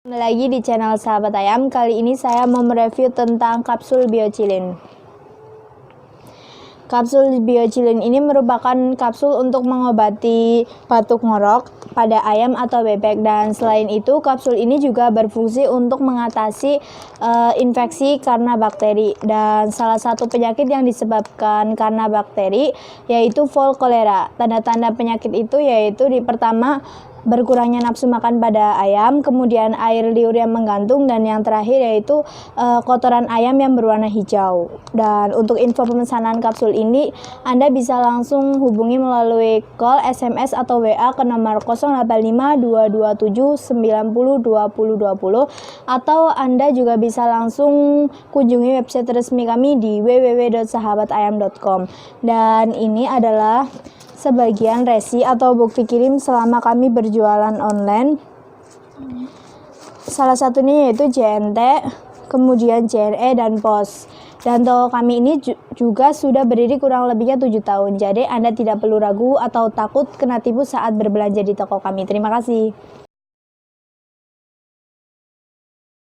Kembali lagi di channel Sahabat Ayam. Kali ini saya mau mereview tentang kapsul Biochilin. Kapsul Biochilin ini merupakan kapsul untuk mengobati batuk ngorok pada ayam atau bebek, dan selain itu kapsul ini juga berfungsi untuk mengatasi infeksi karena bakteri, dan salah satu penyakit yang disebabkan karena bakteri yaitu Vol cholera. Tanda-tanda penyakit itu yaitu pertama, berkurangnya nafsu makan pada ayam, kemudian air liur yang menggantung, dan yang terakhir yaitu kotoran ayam yang berwarna hijau. Dan untuk info pemesanan kapsul ini Anda bisa langsung hubungi melalui call, SMS atau WA ke nomor 085227902020, atau Anda juga bisa langsung kunjungi website resmi kami di www.sahabatayam.com. Dan ini adalah sebagian resi atau bukti kirim selama kami berjualan online. Salah satunya yaitu JNT, kemudian JNE dan POS. Dan toko kami ini juga sudah berdiri kurang lebihnya 7 tahun. Jadi Anda tidak perlu ragu atau takut kena tipu saat berbelanja di toko kami. Terima kasih.